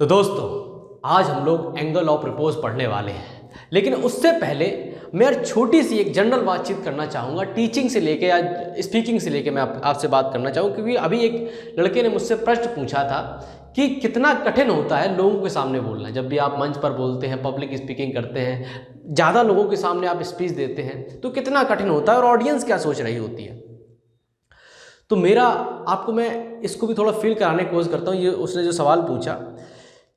तो दोस्तों आज हम लोग एंगल ऑफ रिपोज पढ़ने वाले हैं, लेकिन उससे पहले मैं छोटी सी एक जनरल बातचीत करना चाहूँगा। टीचिंग से लेके या स्पीकिंग से लेके मैं आपसे बात करना चाहूँ, क्योंकि अभी एक लड़के ने मुझसे प्रश्न पूछा था कि कितना कठिन होता है लोगों के सामने बोलना। जब भी आप मंच पर बोलते हैं, पब्लिक स्पीकिंग करते हैं, ज़्यादा लोगों के सामने आप स्पीच देते हैं, तो कितना कठिन होता है और ऑडियंस क्या सोच रही होती है। तो मेरा आपको मैं इसको भी थोड़ा फील कराने की कोशिश करता हूँ। ये उसने जो सवाल पूछा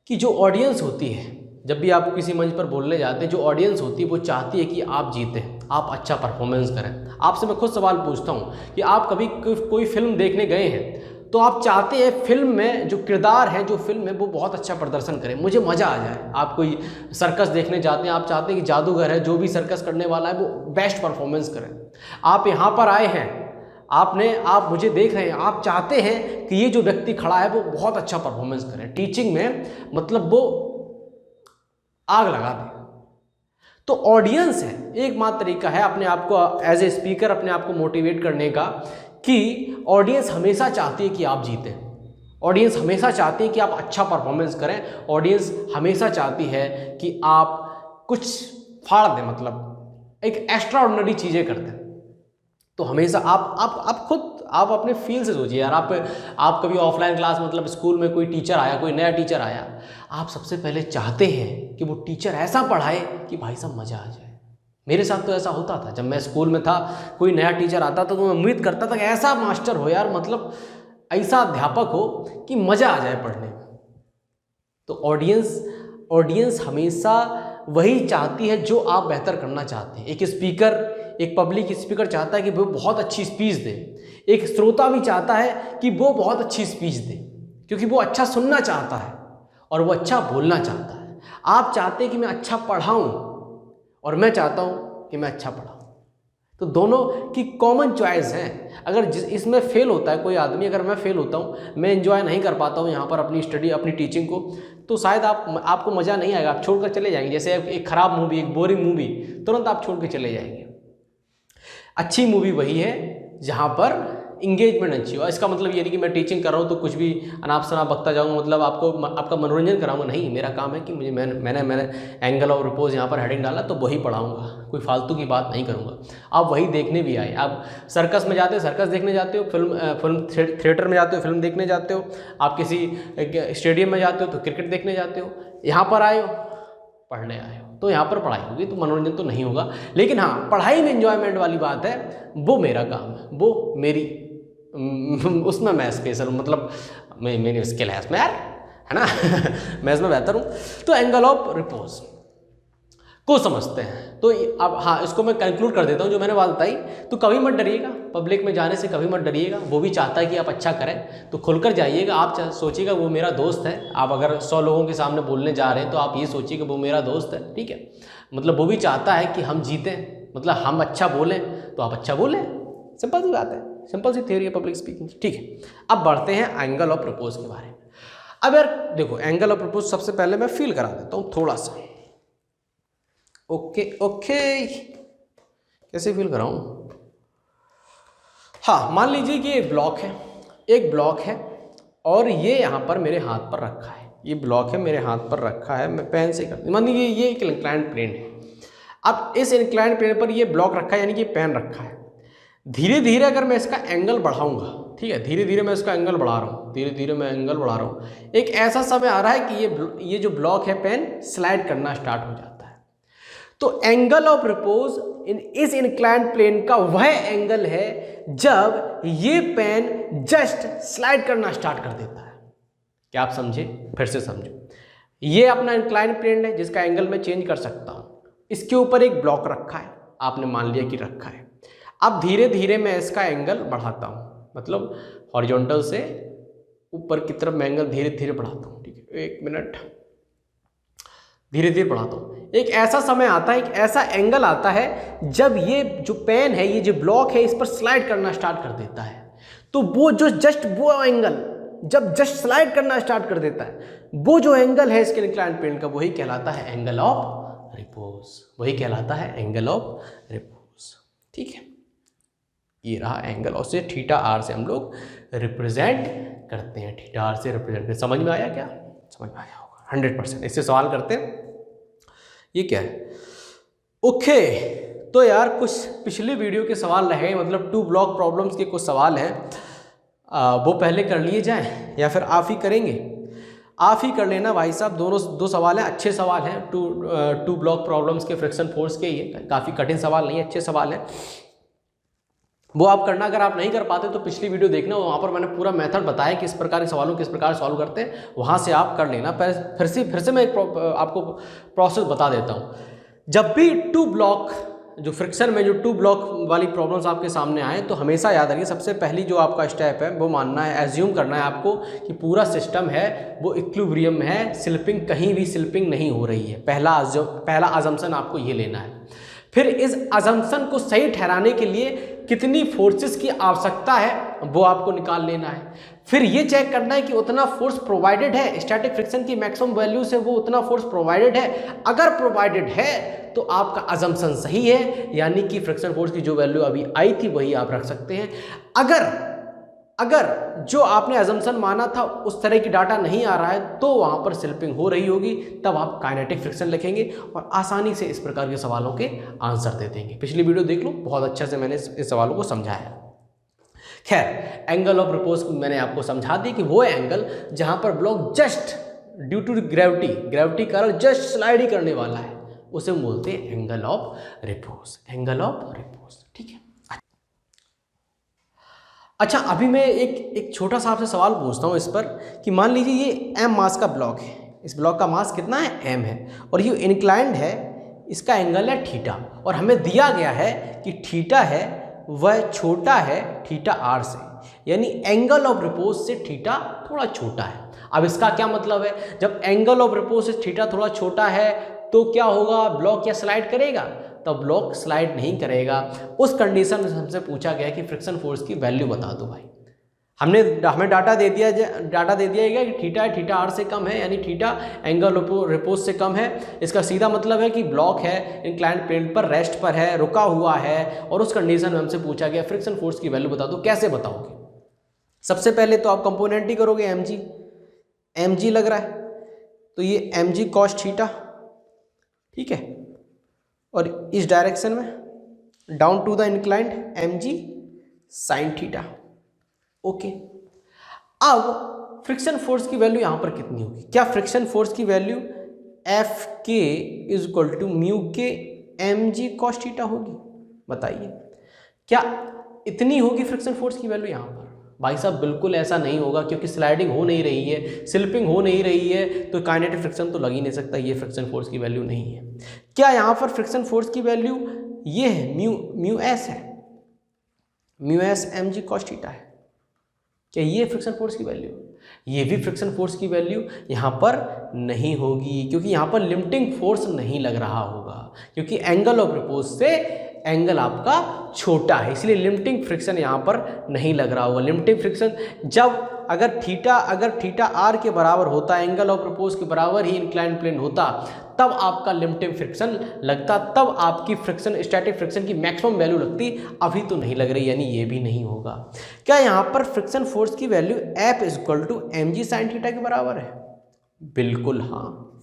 कि जो ऑडियंस होती है, जब भी आप किसी मंच पर बोलने जाते हैं, जो ऑडियंस होती है वो चाहती है कि आप जीतें, आप अच्छा परफॉर्मेंस करें। आपसे मैं खुद सवाल पूछता हूँ कि आप कभी कोई फिल्म देखने गए हैं तो आप चाहते हैं फिल्म में जो किरदार है, जो फिल्म है, वो बहुत अच्छा प्रदर्शन करे, मुझे मज़ा आ जाए। आप कोई सर्कस देखने जाते हैं, आप चाहते हैं कि जादूगर है, जो भी सर्कस करने वाला है वो बेस्ट परफॉर्मेंस करे। आप यहाँ पर आए हैं, आप मुझे देख रहे हैं, आप चाहते हैं कि ये जो व्यक्ति खड़ा है वो बहुत अच्छा परफॉर्मेंस करे, टीचिंग में मतलब वो आग लगा दे। तो ऑडियंस है, एकमात्र तरीका है अपने आप को एज ए स्पीकर अपने आप को मोटिवेट करने का कि ऑडियंस हमेशा चाहती है कि आप जीतें, ऑडियंस हमेशा चाहती है कि आप अच्छा परफॉर्मेंस करें, ऑडियंस हमेशा चाहती है कि आप कुछ फाड़ दें, मतलब एक एक्स्ट्राऑर्डिनरी चीज़ें करते हैं। तो हमेशा आप खुद आप अपने फील से सोचिए यार। आप कभी ऑफलाइन क्लास, मतलब स्कूल में कोई टीचर आया, कोई नया टीचर आया, आप सबसे पहले चाहते हैं कि वो टीचर ऐसा पढ़ाए कि भाई साहब मज़ा आ जाए। मेरे साथ तो ऐसा होता था, जब मैं स्कूल में था, कोई नया टीचर आता था तो मैं उम्मीद करता था कि ऐसा मास्टर हो यार, मतलब ऐसा अध्यापक हो कि मज़ा आ जाए पढ़ने में। तो ऑडियंस हमेशा वही चाहती है जो आप बेहतर करना चाहते हैं। एक पब्लिक स्पीकर चाहता है कि वो बहुत अच्छी स्पीच दे, एक श्रोता भी चाहता है कि वो बहुत अच्छी स्पीच दे, क्योंकि वो अच्छा सुनना चाहता है और वो अच्छा बोलना चाहता है। आप चाहते हैं कि मैं अच्छा पढ़ाऊं और मैं चाहता हूं कि मैं अच्छा पढ़ाऊं, तो दोनों की कॉमन चॉइस है। अगर इसमें फेल होता है कोई आदमी, अगर मैं फेल होता हूँ, मैं एंजॉय नहीं कर पाता हूँ यहाँ पर अपनी स्टडी, अपनी टीचिंग को, तो शायद आपको मज़ा नहीं आएगा, आप छोड़कर चले जाएंगे। जैसे एक ख़राब मूवी, एक बोरिंग मूवी, तुरंत आप छोड़ के चले जाएंगे। अच्छी मूवी वही है जहाँ पर इंगेजमेंट अच्छी हो। इसका मतलब ये नहीं कि मैं टीचिंग कर रहा हूँ तो कुछ भी अनाप शनाप बकता जाऊँगा, मतलब आपका मनोरंजन कराऊंगा, नहीं। मेरा काम है कि मैंने एंगल और रिपोज यहाँ पर हेडिंग डाला तो वही पढ़ाऊँगा, कोई फालतू की बात नहीं करूँगा। आप वही देखने भी आए। आप सर्कस में जाते हो, सर्कस देखने जाते हो, फिल्म थिएटर में जाते हो, फिल्म देखने जाते हो, आप किसी स्टेडियम में जाते हो तो क्रिकेट देखने जाते हो, यहाँ पर आए हो पढ़ने आए हो तो यहाँ पर पढ़ाई होगी, तो मनोरंजन तो नहीं होगा। लेकिन हाँ, पढ़ाई में एंजॉयमेंट वाली बात है, वो मेरा काम है, वो मेरी उसमें मैं स्पेशल, मतलब मेरी स्किल है इसमें यार, है ना मैं इसमें बेहतर हूँ। तो एंगल ऑफ रिपोज को समझते हैं। तो अब हाँ, इसको मैं कंक्लूड कर देता हूँ जो मैंने बात बताई। तो कभी मत डरिएगा, पब्लिक में जाने से कभी मत डरिएगा। वो भी चाहता है कि आप अच्छा करें, तो खुलकर जाइएगा। आप सोचिएगा वो मेरा दोस्त है। आप अगर 100 लोगों के सामने बोलने जा रहे हैं तो आप ये सोचिए कि वो मेरा दोस्त है, ठीक है। मतलब वो भी चाहता है कि हम जीतें, मतलब हम अच्छा बोलें, तो आप अच्छा बोलें। सिंपल सी बात है, सिंपल सी थ्योरी है पब्लिक स्पीकिंग, ठीक है। अब बढ़ते हैं एंगल ऑफ प्रपोज के बारे में। अब यार देखो, एंगल ऑफ प्रपोज सबसे पहले मैं फील करा देता हूँ थोड़ा सा। ओके, कैसे फील कराऊं? हाँ, मान लीजिए कि एक ब्लॉक है और ये यहाँ पर मेरे हाथ पर रखा है। ये ब्लॉक है, मेरे हाथ पर रखा है, मैं पेन से करती, मान लीजिए ये एक इंक्लाइंड प्लेन है। अब इस इंक्लाइंड प्लेन पर ये ब्लॉक रखा है, यानी कि पेन रखा है। धीरे धीरे अगर मैं इसका एंगल बढ़ाऊंगा, ठीक है, धीरे धीरे मैं इसका एंगल बढ़ा रहा हूँ, धीरे धीरे मैं एंगल बढ़ा रहा हूँ, एक ऐसा समय आ रहा है कि ये जो ब्लॉक है, पेन स्लाइड करना स्टार्ट हो जाता है। तो एंगल ऑफ रिपोज इस इंक्लाइंड प्लेन का वह एंगल है जब ये पेन जस्ट स्लाइड करना स्टार्ट कर देता है। क्या आप समझे? फिर से समझो। ये अपना इंक्लाइंड प्लेन है जिसका एंगल मैं चेंज कर सकता हूं। इसके ऊपर एक ब्लॉक रखा है, आपने मान लिया कि रखा है। अब धीरे धीरे मैं इसका एंगल बढ़ाता हूं, मतलब हॉरिजॉन्टल से ऊपर की तरफ मैं एंगल धीरे धीरे बढ़ाता हूं, ठीक है। 1 मिनट, धीरे धीरे बढ़ाता हूँ। एक ऐसा समय आता है, एक ऐसा एंगल आता है जब ये जो पेन है, ये जो ब्लॉक है, इस पर स्लाइड करना स्टार्ट कर देता है। तो वो एंगल जब जस्ट स्लाइड करना स्टार्ट कर देता है, वो जो एंगल है इसके इंक्लाइंड प्लेन का, वही कहलाता है एंगल ऑफ रिपोज, वही कहलाता है एंगल ऑफ रिपोज, ठीक है। ये रहा एंगल, और से थीटा आर से हम लोग रिप्रेजेंट करते हैं, थीटा आर से रिप्रेजेंट। समझ में आया क्या? समझ में आया होगा, 100%। इससे सवाल करते हैं, ये क्या है? ओके, तो यार कुछ पिछले वीडियो के सवाल रहे, मतलब 2 ब्लॉक प्रॉब्लम्स के कुछ सवाल हैं, वो पहले कर लिए जाएं या फिर आप ही करेंगे? आप ही कर लेना भाई साहब। दोनों 2 सवाल हैं, अच्छे सवाल हैं, 2 ब्लॉक प्रॉब्लम्स के फ्रिक्शन फोर्स के, ये काफ़ी कठिन सवाल नहीं है, अच्छे सवाल हैं, वो आप करना। अगर आप नहीं कर पाते तो पिछली वीडियो देखना, वहाँ पर मैंने पूरा मेथड बताया कि इस प्रकार के सवालों किस प्रकार सॉल्व करते हैं, वहाँ से आप कर लेना। फिर से मैं आपको प्रोसेस बता देता हूँ। जब भी 2 ब्लॉक जो फ्रिक्शन में जो 2 ब्लॉक वाली प्रॉब्लम्स आपके सामने आए तो हमेशा याद रखिए, सबसे पहली जो आपका स्टेप है वो मानना है, एज्यूम करना है आपको कि पूरा सिस्टम है वो इक्विलिब्रियम में है, स्लिपिंग कहीं भी स्लिपिंग नहीं हो रही है। पहला अजम्पशन आपको ये लेना है। फिर इस अजम्पशन को सही ठहराने के लिए कितनी फोर्सेस की आवश्यकता है वो आपको निकाल लेना है। फिर ये चेक करना है कि उतना फोर्स प्रोवाइडेड है, स्टैटिक फ्रिक्शन की मैक्सिमम वैल्यू से वो उतना फोर्स प्रोवाइडेड है। अगर प्रोवाइडेड है तो आपका अजम्पशन सही है, यानी कि फ्रिक्शन फोर्स की जो वैल्यू अभी आई थी वही आप रख सकते हैं। अगर जो आपने अजम्पशन माना था उस तरह की डाटा नहीं आ रहा है तो वहाँ पर स्लिपिंग हो रही होगी, तब आप काइनेटिक फ्रिक्शन लिखेंगे और आसानी से इस प्रकार के सवालों के आंसर दे देंगे। पिछली वीडियो देख लो, बहुत अच्छे से मैंने इस सवालों को समझाया। खैर, एंगल ऑफ रिपोज मैंने आपको समझा दी कि वो एंगल जहाँ पर block just due to gravity कारण जस्ट स्लाइड ही करने वाला है, उसे बोलते हैं angle of repose. Angle of repose, ठीक है। अच्छा, अभी मैं एक छोटा सा आपसे सवाल पूछता हूँ इस पर कि मान लीजिए ये m मास का ब्लॉक है, इस ब्लॉक का मास कितना है? m है, और ये इंक्लाइंड है, इसका एंगल है थीटा, और हमें दिया गया है कि थीटा है वह छोटा है थीटा r से, यानी एंगल ऑफ रिपोज से थीटा थोड़ा छोटा है। अब इसका क्या मतलब है? जब एंगल ऑफ रिपोज से थीटा थोड़ा छोटा है तो क्या होगा? ब्लॉक क्या स्लाइड करेगा? तो ब्लॉक स्लाइड नहीं करेगा। उस कंडीशन में हमसे पूछा गया कि फ्रिक्शन फोर्स की वैल्यू बता दो भाई। हमें डाटा दे दिया गया कि थीटा है, थीटा r से कम है, यानी थीटा एंगल रिपोज से कम है। इसका सीधा मतलब है कि ब्लॉक है, इंक्लाइंड प्लेन पर रेस्ट पर है, रुका हुआ है, और उस कंडीशन में हमसे पूछा गया फ्रिक्शन फोर्स की वैल्यू बता दो। कैसे बताओगे? सबसे पहले तो आप कंपोनेंट ही करोगे, mg लग रहा है तो ये mg कॉस थीटा, ठीक है, और इस डायरेक्शन में down to the inclined mg sine theta. Okay, अब फ्रिक्शन फोर्स की वैल्यू यहां पर कितनी होगी? क्या फ्रिक्शन फोर्स की value F K is equal to mu K mg cos theta होगी? बताइए, क्या इतनी होगी फ्रिक्शन फोर्स की वैल्यू यहां पर? भाई साहब बिल्कुल ऐसा नहीं होगा, क्योंकि स्लाइडिंग हो नहीं रही है, स्लिपिंग हो नहीं रही है, तो काइनेटिक फ्रिक्शन तो लग ही नहीं सकता। ये फ्रिक्शन फोर्स की वैल्यू नहीं है। क्या यहाँ पर फ्रिक्शन फोर्स की वैल्यू ये है, म्यू एस है, mu S mg cos theta है? क्या ये फ्रिक्शन फोर्स की वैल्यू? ये भी फ्रिक्शन फोर्स की वैल्यू यहाँ पर नहीं होगी, क्योंकि यहाँ पर लिमिटिंग फोर्स नहीं लग रहा होगा, क्योंकि एंगल ऑफ रिपोज से एंगल आपका छोटा है, इसलिए लिमिटिंग फ्रिक्शन यहाँ पर नहीं लग रहा होगा। लिमिटिंग फ्रिक्शन जब अगर थीटा r के बराबर होता, एंगल ऑफ रिपोज के बराबर ही इंक्लाइंड प्लेन होता, तब आपका लिमिटिंग फ्रिक्शन लगता, तब आपकी फ्रिक्शन स्टैटिक फ्रिक्शन की मैक्सिमम वैल्यू लगती। अभी तो नहीं लग रही, यानी ये भी नहीं होगा। क्या यहाँ पर फ्रिक्शन फोर्स की value F is equal to mg sine theta के बराबर है? बिल्कुल हाँ।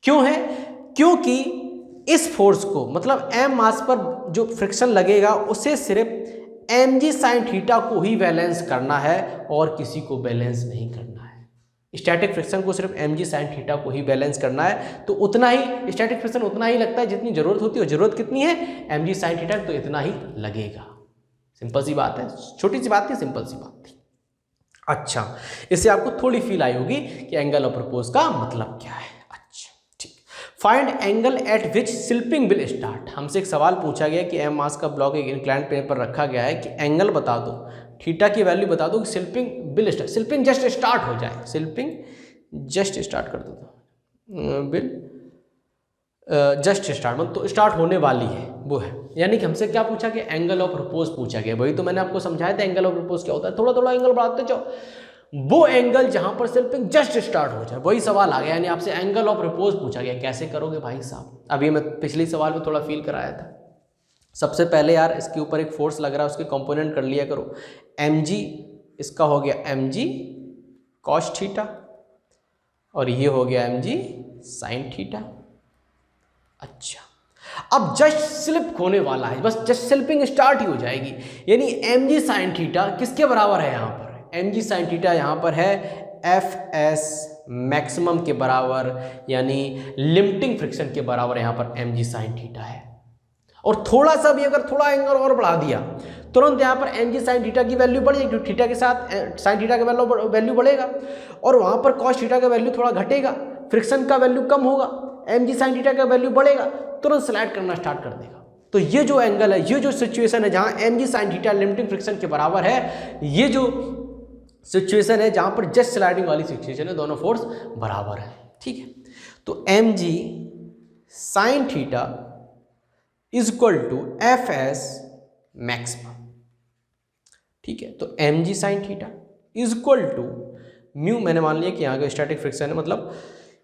क्यों है? क्योंकि इस फोर्स को, मतलब m मास पर जो फ्रिक्शन लगेगा उसे सिर्फ mg साइन थीटा को ही बैलेंस करना है और किसी को बैलेंस नहीं करना है। स्टैटिक फ्रिक्शन को सिर्फ mg साइन थीटा को ही बैलेंस करना है, तो उतना ही स्टैटिक फ्रिक्शन उतना ही लगता है जितनी जरूरत होती है, और जरूरत कितनी है? mg साइन थीटा, तो इतना ही लगेगा। सिंपल सी बात है, छोटी सी बात थी, सिंपल सी बात थी। अच्छा, इससे आपको थोड़ी फील आई होगी कि एंगल ऑफ रिपोज का मतलब क्या है। अच्छा ठीक, find angle at which slipping will start. हमसे एक सवाल पूछा गया कि m मास का ब्लॉक एक इंक्लाइंड प्लेन पर रखा गया है कि एंगल बता दो, थीटा की वैल्यू बता दो कि slipping will start, slipping just start हो जाए, स्लिपिंग जस्ट स्टार्ट कर दो, विल जस्ट स्टार्ट मतलब तो स्टार्ट होने वाली है, वो है। यानी कि हमसे क्या पूछा गया? एंगल ऑफ रिपोज पूछा गया। वही तो मैंने आपको समझाया था एंगल ऑफ रिपोज क्या होता है। थोड़ा थोड़ा एंगल बढ़ाते जाओ, वो एंगल जहां पर स्लिपिंग जस्ट स्टार्ट हो जाए, वही सवाल आ गया। यानी आपसे एंगल ऑफ रिपोज पूछा गया, कैसे करोगे भाई साहब? अभी मैं पिछले सवाल में थोड़ा फील कराया था। सबसे पहले यार इसके ऊपर एक फोर्स लग रहा है, उसके कंपोनेंट कर लिया करो। mg इसका हो गया mg कॉस थीटा, और ये हो गया mg sin थीटा। अच्छा, अब जस्ट स्लिप होने वाला है, बस जस्ट स्लिपिंग स्टार्ट ही हो जाएगी, यानी mg sin थीटा किसके बराबर है यहाँ पर? mg sin थीटा यहाँ पर है fs मैक्सिमम के बराबर, यानी लिमिटिंग फ्रिक्शन के बराबर यहाँ पर mg sin थीटा है। और थोड़ा सा भी अगर थोड़ा एंगल और बढ़ा दिया, तुरंत यहाँ पर mg sin थीटा की वैल्यू बढ़ जाएगी, थीटा के साथ sin थीटा का वैल्यू बढ़ेगा, और वहाँ पर cos थीटा का वैल्यू थोड़ा घटेगा, फ्रिक्शन का वैल्यू कम होगा, mg sin थीटा का वैल्यू बढ़ेगा, तुरंत स्लाइड करना स्टार्ट कर देगा। तो ये जो एंगल है, ये जो सिचुएशन है जहाँ mg sin theta limiting friction के बराबर है, ये जो सिचुएशन है जहाँ पर जस्ट स्लाइडिंग वाली सिचुएशन है, दोनों फोर्स बराबर है। ठीक है, तो mg sin theta is equal to F S maximum. ठीक है, तो mg sin theta is equal to mu, मैंने मान लिया कि यहाँ का स्टैटिक फ्रिक्शन है, मतलब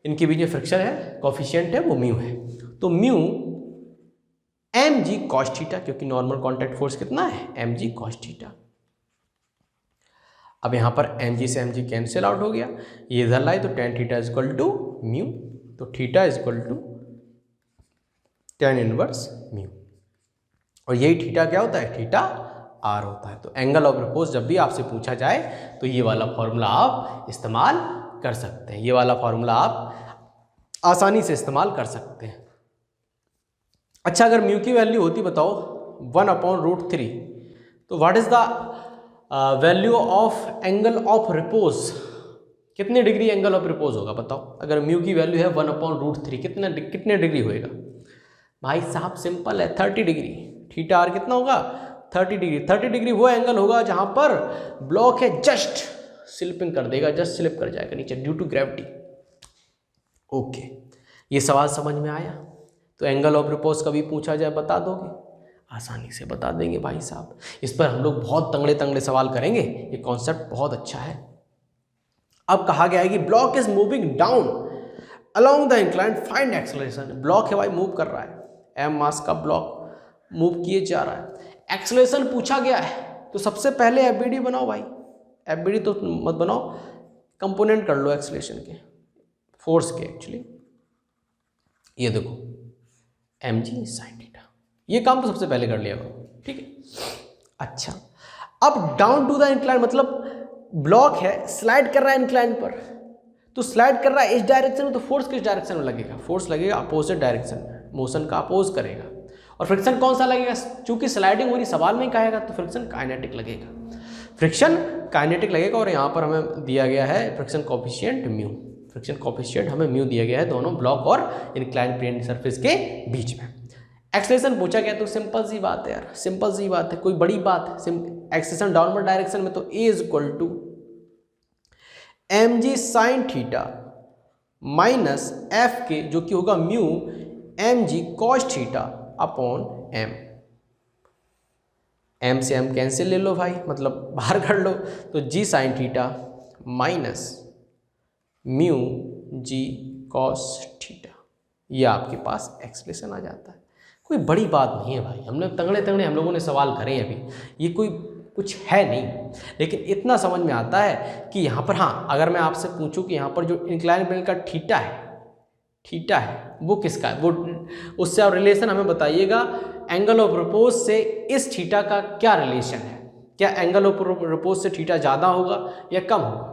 इनके बीच में फ्रिक्शन है, कोफिशिएंट है वो म्यू है, तो म्यू mg cos थीटा, क्योंकि नॉर्मल कॉन्टैक्ट फोर्स कितना है mg cos थीटा। अब यहाँ पर mg से mg कैंसिल आउट हो गया, ये इधर लाए तो tan theta is equal to mu, तो theta is equal to tan inverse mu, और यही थीटा क्या होता है? थीटा r होता है। तो एंगल ऑफ रिपोज जब भी आपसे पूछा जाए तो ये वाला फॉर्मूला आप इस्तेमाल कर सकते हैं, ये वाला फॉर्मूला आप आसानी से इस्तेमाल कर सकते हैं। अच्छा, अगर म्यू की वैल्यू होती बताओ 1/√3, तो what is the value of angle of repose? कितने डिग्री एंगल ऑफ रिपोज होगा बताओ? अगर म्यू की वैल्यू है 1/√3, कितने डिग्री होएगा भाई साहब? सिंपल है, 30 डिग्री। थीटा आर कितना होगा? 30 डिग्री। 30 डिग्री वो एंगल होगा जहां पर ब्लॉक है जस्ट स्लिपिंग कर देगा, जस्ट स्लिप कर जाएगा नीचे ड्यू टू ग्रेविटी। ओके, ये सवाल समझ में आया? तो एंगल ऑफ रिपोज कभी पूछा जाए बता दोगे? आसानी से बता देंगे भाई साहब। इस पर हम लोग बहुत तंगड़े तंगड़े सवाल करेंगे, ये कॉन्सेप्ट बहुत अच्छा है। अब कहा गया है कि block is moving down along the incline, find acceleration. Block है भाई, मूव कर रहा है, m मास का ब्लॉक मूव किए जा रहा है, एक्सेलरेशन पूछा गया है, तो सबसे पहले एफबीडी बनाओ भाई। एफबीडी तो मत बनाओ, कंपोनेंट कर लो एक्सेलरेशन के, फोर्स के एक्चुअली। ये देखो mg sin थीटा, ये काम तो सबसे पहले कर लिया करो, ठीक है। अच्छा, अब डाउन टू द इंक्लाइन, मतलब ब्लॉक है स्लाइड कर रहा है इंक्लाइन पर, तो स्लाइड कर रहा है इस डायरेक्शन में, तो फोर्स किस डायरेक्शन में लगेगा? फोर्स लगेगा अपोजिट डायरेक्शन में, मोशन का अपोज करेगा। और फ्रिक्शन कौन सा लगेगा? चूंकि स्लाइडिंग हो रही सवाल में ही कहेगा, तो फ्रिक्शन काइनेटिक लगेगा, फ्रिक्शन काइनेटिक लगेगा। और यहाँ पर हमें दिया गया है friction coefficient mu, friction coefficient हमें म्यू दिया गया है दोनों ब्लॉक और इंक्लाइन प्लेन सरफेस के बीच में। एक्सेलरेशन पूछा गया तो सिंपल सी बात है यार, सिंपल सी बात है, कोई बड़ी बात है। एक्सेलरेशन डाउनवर्ड डायरेक्शन में तो a is equal to mg sine theta minus F K, जो कि होगा mu mg cos theta upon m। m से m कैंसिल ले लो भाई, मतलब बाहर कर लो, तो g sine theta minus mu g cos theta, ये आपके पास एक्सप्रेशन आ जाता है। कोई बड़ी बात नहीं है भाई, हमने तगड़े तगड़े हम लोगों ने सवाल करे अभी, ये कोई कुछ है नहीं, लेकिन इतना समझ में आता है कि यहाँ पर, हाँ अगर मैं आपसे पूछूं कि यहाँ पर जो इंक्लाइन प्लेन का थीटा है वो किसका है, वो उससे आप रिलेशन हमें बताइएगा। एंगल ऑफ रिपोज से इस थीटा का क्या रिलेशन है? क्या एंगल ऑफ रिपोज से थीटा ज़्यादा होगा या कम होगा?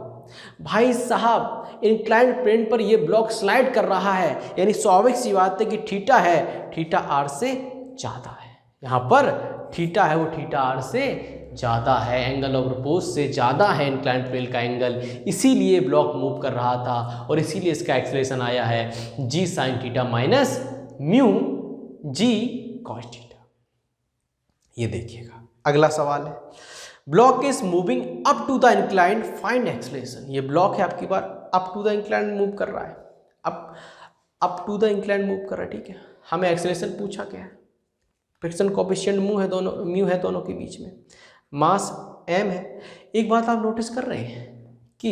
भाई साहब, इंक्लाइन प्लेन पर ये ब्लॉक स्लाइड कर रहा है, यानी स्वाभाविक सी बात है कि थीटा है, थीटा आर से ज़्यादा है। यहाँ पर थीटा है वो थीटा आर से ज़्यादा है, एंगल ऑफ रिपोज से ज़्यादा है इंक्लाइन प्लेन का एंगल, इसीलिए ब्लॉक मूव कर रहा था और इसीलिए इसका एक्सेलरेशन आया है G sine theta minus mu G cos theta. ये देखिएगा, अगला सवाल है, block is moving up to the incline, find acceleration. ये ब्लॉक है आपकी बार up to the incline move कर रहा है, up to the incline move कर रहा है, ठीक है। हमें एक्सेलरेशन पूछा क्या है? फ्रिक्शन कोएफिशिएंट म्यू है दोनों के बीच में, मास m है। एक बात आप नोटिस कर रहे हैं कि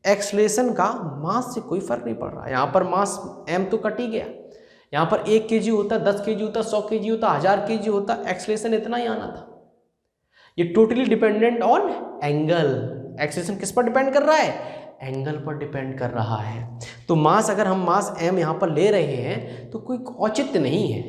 एक्सेलरेशन का मास से कोई फर्क नहीं पड़ रहा है। यहाँ पर मास m तो कट ही गया, यहाँ पर 1 kg होता, 10 kg होता, 100 kg होता, 1000 kg होता, एक्सेलरेशन इतना ही आना था। ये totally dependent on angle, acceleration किस पर डिपेंड कर रहा है? एंगल पर डिपेंड कर रहा है। तो मास, अगर हम मास m यहाँ पर ले रहे हैं तो कोई औचित्य नहीं है,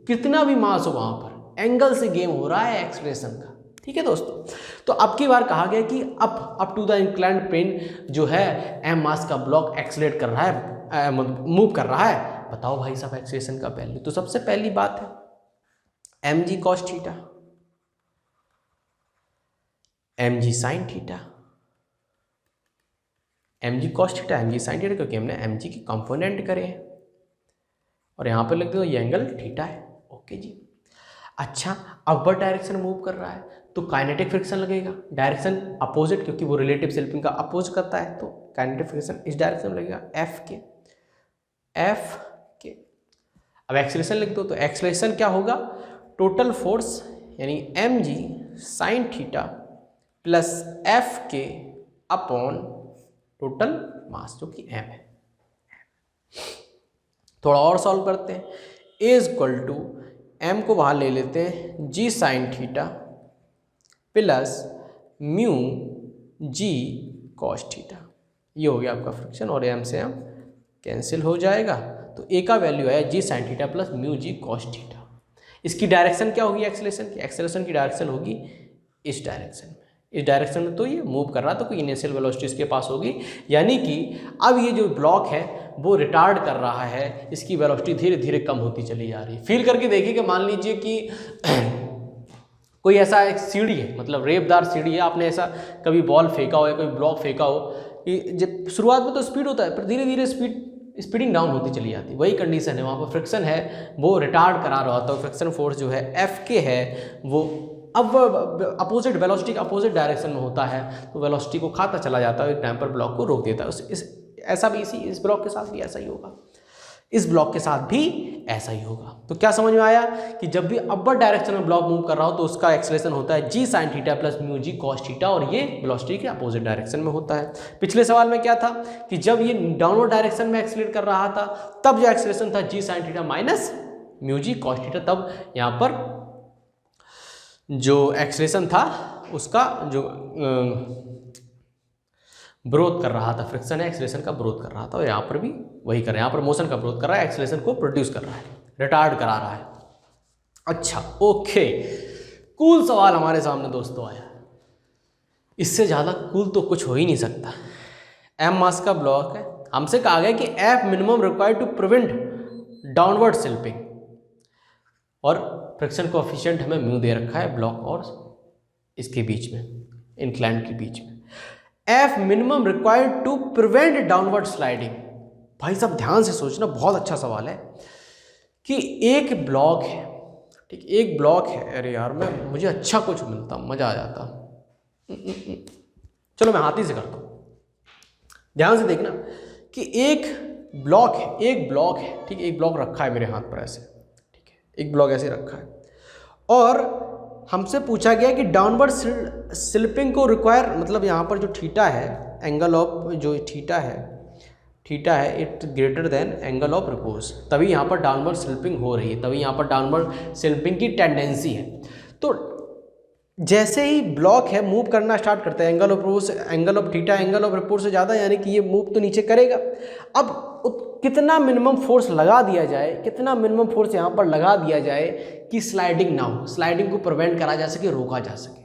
कितना भी मास हो वहाँ पर एंगल से गेम हो रहा है एक्सेलरेशन का। ठीक है दोस्तों, तो अब की बार कहा गया कि up to the inclined plane जो है m मास का ब्लॉक एक्सेलरेट कर रहा है, मूव कर रहा है। बताओ भाई साहब एक्सेलरेशन का वैल्यू। तो सबसे पहली बात है mg cos theta, mg sin theta, mg cos theta, mg sin theta, क्योंकि हमने mg के कंपोनेंट करे हैं और यहाँ पर लिख दो ये एंगल थीटा है। ओके जी। अच्छा, अपवर्ड डायरेक्शन मूव कर रहा है तो काइनेटिक फ्रिक्शन लगेगा, डायरेक्शन अपोजिट, क्योंकि वो रिलेटिव स्लिपिंग का अपोज करता है, तो काइनेटिक फ्रिक्शन इस डायरेक्शन में लगेगा एफ के। अब एक्सेलरेशन लिख दो, तो एक्सेलरेशन क्या होगा, टोटल फोर्स यानी mg sin theta plus F के अपॉन टोटल मास जो कि m है। थोड़ा और सॉल्व करते हैं, a is equal to m को बाहर ले लेते हैं g sin theta plus mu g cos theta, ये हो गया आपका फ्रिक्शन और m से m कैंसिल हो जाएगा। तो a का वैल्यू है g sin theta plus mu g cos theta. इसकी डायरेक्शन क्या होगी एक्सेलरेशन की, एक्सेलरेशन की डायरेक्शन होगी इस डायरेक्शन में, इस डायरेक्शन में तो ये मूव कर रहा, तो कोई इनिशियल वेलोसिटी इसके पास होगी, यानी कि अब ये जो ब्लॉक है वो रिटार्ड कर रहा है, इसकी वेलोसिटी धीरे धीरे कम होती चली जा रही है। फील करके देखिए कि मान लीजिए कि कोई ऐसा एक सीढ़ी है, मतलब रेपदार सीढ़ी है, आपने ऐसा कभी बॉल फेंका हो या कोई ब्लॉक फेंका हो कि जब शुरुआत में तो स्पीड होता है पर धीरे धीरे स्पीडिंग डाउन होती चली जाती है, वही कंडीशन है, वहाँ पर फ्रिक्शन है वो रिटार्ड करा रहा होता है। फ्रिक्शन फोर्स जो है एफ के है वो अब अपोजिट वेलोसिटी के अपोजिट डायरेक्शन में होता है, तो वेलोसिटी को खाता चला जाता है, एक टाइम पर ब्लॉक को रोक देता है। ऐसा भी इस ब्लॉक के साथ भी ऐसा ही होगा, इस ब्लॉक के साथ भी ऐसा ही होगा। तो क्या समझ में आया कि जब भी अपवर्ड डायरेक्शन में ब्लॉक मूव कर रहा हो तो उसका एक्सेलरेशन होता है g sin theta plus mu g cos theta, और ये वेलोसिटी के अपोजिट डायरेक्शन में होता है। पिछले सवाल में क्या था कि जब ये डाउनवर्ड डायरेक्शन में एक्सेलरेट कर रहा था तब जो एक्सेलरेशन था g sin theta minus mu g cos theta, तब यहाँ पर जो एक्सेलरेशन था उसका जो ब्रोथ कर रहा था, फ्रिक्शन है एक्सेलरेशन का ब्रोथ कर रहा था, और यहाँ पर भी वही कर रहा है, यहाँ पर मोशन का ब्रोथ कर रहा है, एक्सेलरेशन को प्रोड्यूस कर रहा है, रिटार्ड करा रहा है। अच्छा ओके, कूल सवाल हमारे सामने दोस्तों आया, इससे ज़्यादा कूल तो कुछ हो ही नहीं सकता। m मास का ब्लॉक है, हमसे कहा गया कि f minimum required to prevent downward slipping, और फ्रिक्शन कोएफिशिएंट हमें म्यू दे रखा है ब्लॉक और इसके बीच में, इंक्लाइंड के बीच में। F minimum required to prevent downward sliding. भाई साहब ध्यान से सोचना, बहुत अच्छा सवाल है कि एक ब्लॉक है, ठीक, एक ब्लॉक है, अरे यार मुझे अच्छा कुछ मिलता, मजा आ जाता, चलो मैं हाथ ही से करता हूँ। ध्यान से देखना कि एक ब्लॉक है, ठीक, एक ब्लॉक रखा है मेरे हाथ पर ऐसे, ठीक है, एक ब्लॉक ऐसे रखा है, और हमसे पूछा गया कि डाउनवर्ड स्लिपिंग को रिक्वायर, मतलब यहाँ पर जो थीटा है, एंगल ऑफ जो थीटा है it greater than angle of repose, तभी यहाँ पर डाउनवर्ड स्लिपिंग हो रही है, तभी यहाँ पर डाउनवर्ड स्लिपिंग की टेंडेंसी है। तो जैसे ही ब्लॉक है मूव करना स्टार्ट करता है, angle of theta angle of repose से ज़्यादा, यानी कि ये मूव तो नीचे करेगा। अब कितना मिनिमम फोर्स लगा दिया जाए, कितना मिनिमम फोर्स यहाँ पर लगा दिया जाए कि स्लाइडिंग ना हो, स्लाइडिंग को प्रिवेंट करा जा सके, रोका जा सके।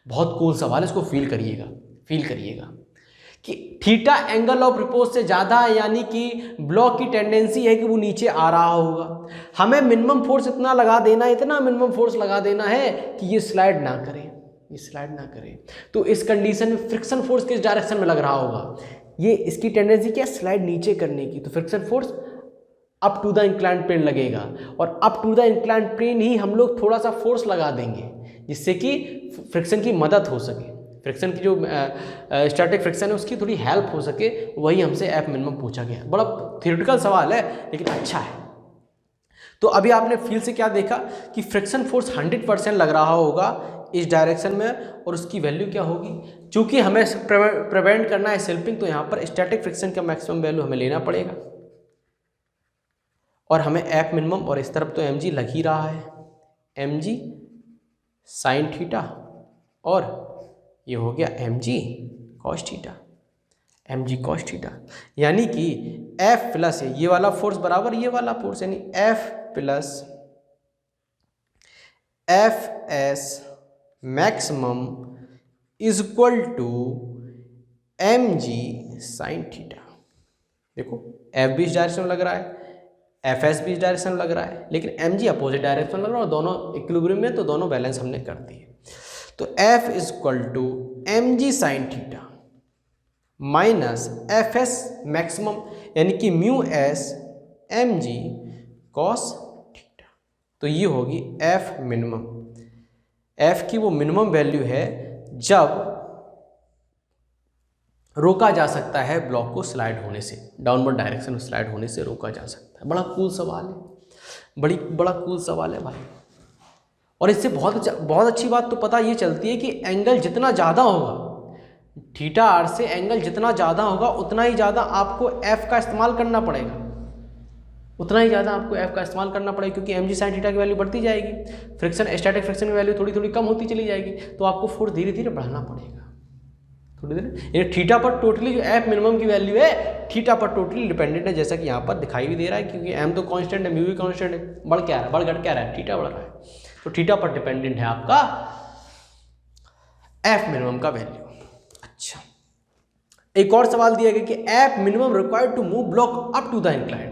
बहुत कूल सवाल है, इसको फील करिएगा कि थीटा एंगल ऑफ रिपोज से ज़्यादा है, यानी कि ब्लॉक की टेंडेंसी है कि वो नीचे आ रहा होगा। हमें मिनिमम फोर्स इतना मिनिमम फोर्स लगा देना है कि ये स्लाइड ना करे, तो इस कंडीशन में फ्रिक्शन फोर्स किस डायरेक्शन में लग रहा होगा, ये इसकी टेंडेंसी क्या, स्लाइड नीचे करने की, तो friction force up to the inclined plane लगेगा, और up to the inclined plane ही हम लोग थोड़ा सा फोर्स लगा देंगे जिससे कि फ्रिक्शन की मदद हो सके, फ्रिक्शन की जो स्टैटिक फ्रिक्शन है उसकी थोड़ी हेल्प हो सके। वही हमसे एफ मिनिमम पूछा गया। बड़ा थियोरेटिकल सवाल है लेकिन अच्छा है। तो अभी आपने फील से क्या देखा कि फ्रिक्शन फोर्स 100% लग रहा होगा इस डायरेक्शन में, और उसकी वैल्यू क्या होगी, चूंकि हमें प्रिवेंट करना है स्लिपिंग, तो यहाँ पर स्टैटिक फ्रिक्शन का मैक्सिमम वैल्यू हमें लेना पड़ेगा, और हमें एफ मिनिमम, और इस तरफ तो एम जी लग ही रहा है, एम जी साइन थीटा, और ये हो गया M G cos theta. mg cos theta, यानी कि F प्लस ये वाला फोर्स बराबर ये वाला फोर्स, यानी F plus F S maximum is equal to M G sine theta. देखो एफ भी इस डायरेक्शन में लग रहा है, एफ एस भी इस डायरेक्शन में लग रहा है, लेकिन एम जी अपोजिट डायरेक्शन में लग रहा है और दोनों इक्विलिब्रियम में, तो दोनों बैलेंस हमने कर दिए। तो F is equal to M G sine theta minus F S maximum, यानी कि mu S M G cos theta. तो ये होगी एफ मिनिमम। एफ की वो मिनिमम वैल्यू है जब रोका जा सकता है ब्लॉक को स्लाइड होने से, डाउनवर्ड डायरेक्शन में स्लाइड होने से रोका जा सकता है। बड़ा कूल सवाल है, बड़ा कूल सवाल है भाई। और इससे बहुत अच्छी बात तो पता ये चलती है कि एंगल जितना ज़्यादा होगा, थीटा आर से एंगल जितना ज़्यादा होगा उतना ही ज़्यादा आपको एफ का इस्तेमाल करना पड़ेगा, उतना ही ज़्यादा आपको एफ का इस्तेमाल करना पड़ेगा, क्योंकि एम जी साइन थीटा की वैल्यू बढ़ती जाएगी, फ्रिक्शन स्टैटिक फ्रिक्शन की वैल्यू थोड़ी थोड़ी कम होती चली जाएगी, तो आपको फोर्स धीरे धीरे बढ़ाना पड़ेगा थोड़ी देर। ये थीटा पर टोटली जो एफ मिनिमम की वैल्यू है थीटा पर टोटली डिपेंडेंट है, जैसा कि यहाँ पर दिखाई भी दे रहा है, क्योंकि एम तो कांस्टेंट है, म्यू भी कांस्टेंट है, बढ़ क्या रहा है, बढ़ घट क्या रहा है, थीटा बढ़ रहा है, तो थीटा पर डिपेंडेंट है आपका एफ मिनिमम का वैल्यू। अच्छा, एक और सवाल दिया गया कि F minimum required to move block up to the incline,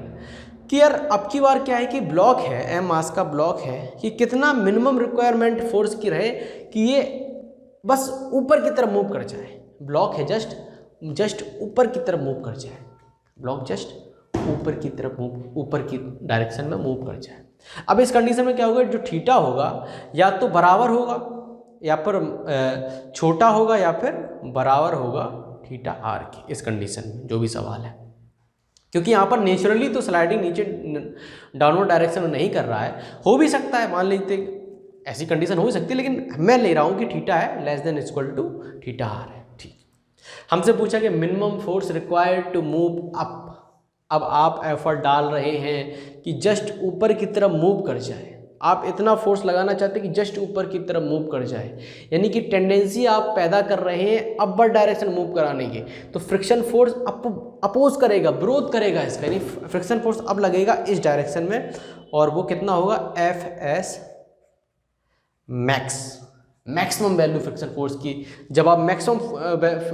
कि यार अब की बार क्या है कि ब्लॉक है, एम मास का ब्लॉक है, कि कितना मिनिमम रिक्वायरमेंट फोर्स की रहे कि ये बस ऊपर की तरफ मूव कर जाए। ब्लॉक है जस्ट ऊपर की तरफ मूव कर जाए, ब्लॉक जस्ट ऊपर की तरफ ऊपर की डायरेक्शन में मूव कर जाए। अब इस कंडीशन में क्या होगा, जो थीटा होगा या तो बराबर होगा या फिर छोटा होगा या फिर बराबर होगा थीटा आर की, इस कंडीशन में जो भी सवाल है, क्योंकि यहाँ पर नेचुरली तो स्लाइडिंग नीचे डाउनवर्ड डायरेक्शन में नहीं कर रहा है। हो भी सकता है, मान लीजिए ऐसी कंडीशन हो सकती है, लेकिन मैं ले रहा हूँ कि थीटा है less than equal to theta R है। ठीक, हमसे पूछा कि minimum force required to move up. अब आप एफर्ट डाल रहे हैं कि जस्ट ऊपर की तरफ मूव कर जाए, आप इतना फोर्स लगाना चाहते हैं कि जस्ट ऊपर की तरफ मूव कर जाए, यानी कि टेंडेंसी आप पैदा कर रहे हैं अपवर्ड डायरेक्शन मूव कराने की, तो फ्रिक्शन फोर्स अपोज करेगा, विरोध करेगा इसका, यानी फ्रिक्शन फोर्स अब लगेगा इस डायरेक्शन में, और वो कितना होगा, F S maximum value friction force की। जब आप मैक्सिमम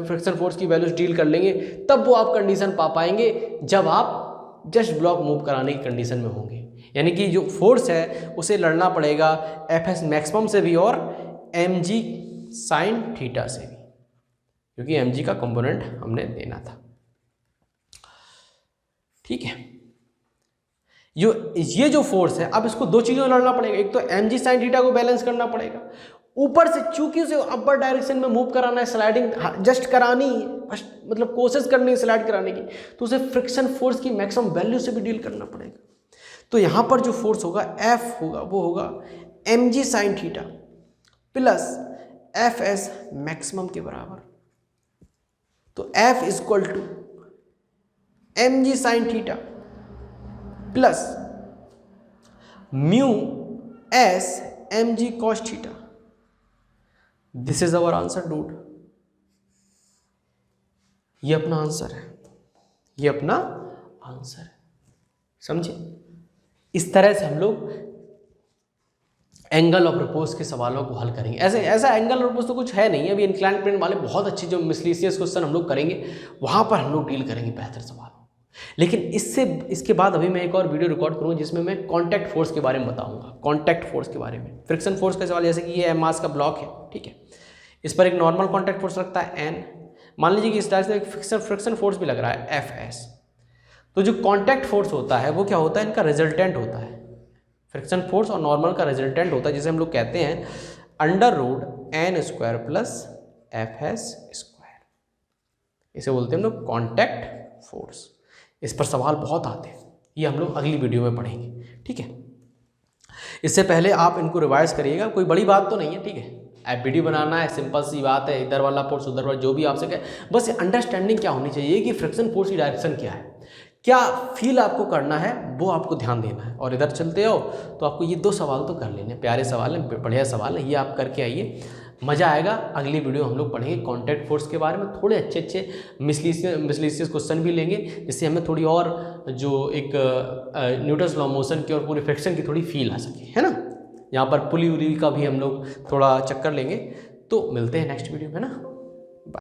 फ्रिक्शन फोर्स की वैल्यूज डील कर लेंगे तब वो आप कंडीशन पा पाएंगे जब आप जस्ट ब्लॉक मूव कराने की कंडीशन में होंगे, यानी कि जो फोर्स है उसे लड़ना पड़ेगा एफ एस मैक्सिमम से भी और एम जी साइन थीटा से भी, क्योंकि एम जी का कंपोनेंट हमने देना था। ठीक है, ये जो फोर्स है, अब इसको दो चीज़ों में लड़ना पड़ेगा, एक तो एम जी साइन थीटा को बैलेंस करना पड़ेगा, ऊपर से चूंकि उसे अपर डायरेक्शन में मूव कराना है, स्लाइडिंग जस्ट करानी है, मतलब कोशिश करनी है स्लाइड कराने की, तो उसे फ्रिक्शन फोर्स की मैक्सिमम वैल्यू से भी डील करना पड़ेगा। तो यहाँ पर जो फोर्स होगा एफ होगा, वो होगा M G sine theta plus F S maximum के बराबर। तो F is equal to M G sine theta plus mu S M G cos theta. This is our answer dude, ये अपना आंसर है, ये अपना आंसर है, समझे। इस तरह से हम लोग एंगल ऑफ रिपोज के सवालों को हल करेंगे। ऐसा एंगल ऑफ रिपोज तो कुछ है नहीं, अभी इंक्लाइन प्लेन वाले बहुत अच्छे जो मिसलीनियस क्वेश्चन हम लोग करेंगे, वहां पर हम लोग डील करेंगे बेहतर सवालों। लेकिन इसके बाद अभी मैं एक और वीडियो रिकॉर्ड करूंगा जिसमें मैं कांटेक्ट फोर्स के बारे में बताऊंगा, कांटेक्ट फोर्स के बारे में, फ्रिक्शन फोर्स का सवाल, जैसे कि ये एम मास का ब्लॉक है, ठीक है, इस पर एक नॉर्मल कांटेक्ट फोर्स लगता है एन, मान लीजिए कि इस डायरेक्शन में एक फ्रिक्शन फोर्स भी लग रहा है एफ एस। तो जो कांटेक्ट फोर्स होता है वो क्या होता है, इनका रिजल्टेंट होता है, फ्रिक्शन फोर्स और नॉर्मल का रिजल्टेंट होता है, जिसे हम लोग कहते हैं under root N square plus F S square, इसे बोलते हैं हम लोग कांटेक्ट फोर्स। इस पर सवाल बहुत आते हैं, ये हम लोग अगली वीडियो में पढ़ेंगे, ठीक है। इससे पहले आप इनको रिवाइज करिएगा, कोई बड़ी बात तो नहीं है, ठीक है, ऐप वीडियो बनाना है, सिंपल सी बात है, इधर वाला फोर्स उधर वाला जो भी आपसे कहे, बस अंडरस्टैंडिंग क्या होनी चाहिए कि फ्रिक्शन फोर्स की डायरेक्शन क्या है, क्या फील आपको करना है वो आपको ध्यान देना है। और इधर चलते हो तो आपको ये दो सवाल तो कर लेने, प्यारे सवाल हैं, बढ़िया सवाल है, ये आप करके आइए, मज़ा आएगा। अगली वीडियो हम लोग पढ़ेंगे कॉन्टैक्ट फोर्स के बारे में, थोड़े अच्छे अच्छे मिसलीनियस क्वेश्चन भी लेंगे, जिससे हमें थोड़ी और जो एक न्यूटन्स लॉ मोशन की और पूरी फ्रिक्शन की थोड़ी फील आ सके, है ना। यहाँ पर पुली उली का भी हम लोग थोड़ा चक्कर लेंगे। तो मिलते हैं नेक्स्ट वीडियो में ना।